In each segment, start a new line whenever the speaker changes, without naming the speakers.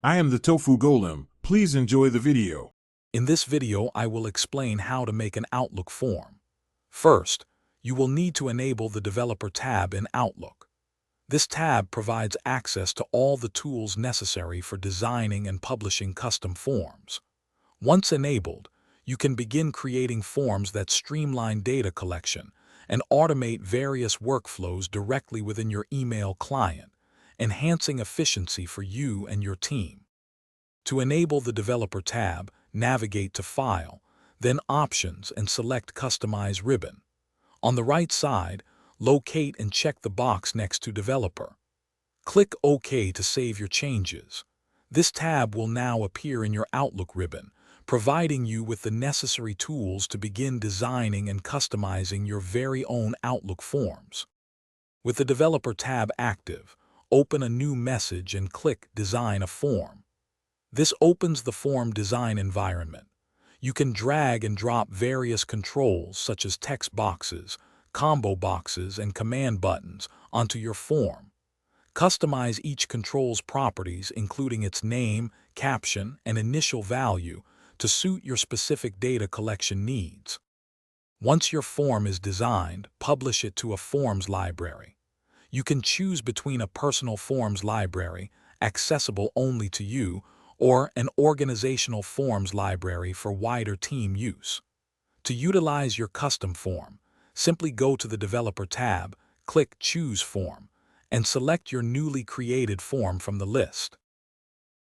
I am the Tofu Golem. Please enjoy the video.
In this video, I will explain how to make an Outlook form. First, you will need to enable the Developer tab in Outlook. This tab provides access to all the tools necessary for designing and publishing custom forms. Once enabled, you can begin creating forms that streamline data collection and automate various workflows directly within your email client, enhancing efficiency for you and your team. To enable the Developer tab, navigate to File, then Options and select Customize ribbon. On the right side, locate and check the box next to Developer. Click OK to save your changes. This tab will now appear in your Outlook ribbon, providing you with the necessary tools to begin designing and customizing your very own Outlook forms. With the Developer tab active, open a new message and click Design a Form. This opens the form design environment. You can drag and drop various controls such as text boxes, combo boxes, and command buttons onto your form. Customize each control's properties, including its name, caption, and initial value, to suit your specific data collection needs. Once your form is designed, publish it to a forms library. You can choose between a personal forms library, accessible only to you, or an organizational forms library for wider team use. To utilize your custom form, simply go to the Developer tab, click Choose Form, and select your newly created form from the list.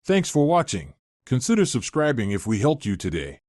Thanks for watching. Consider subscribing if we helped you today.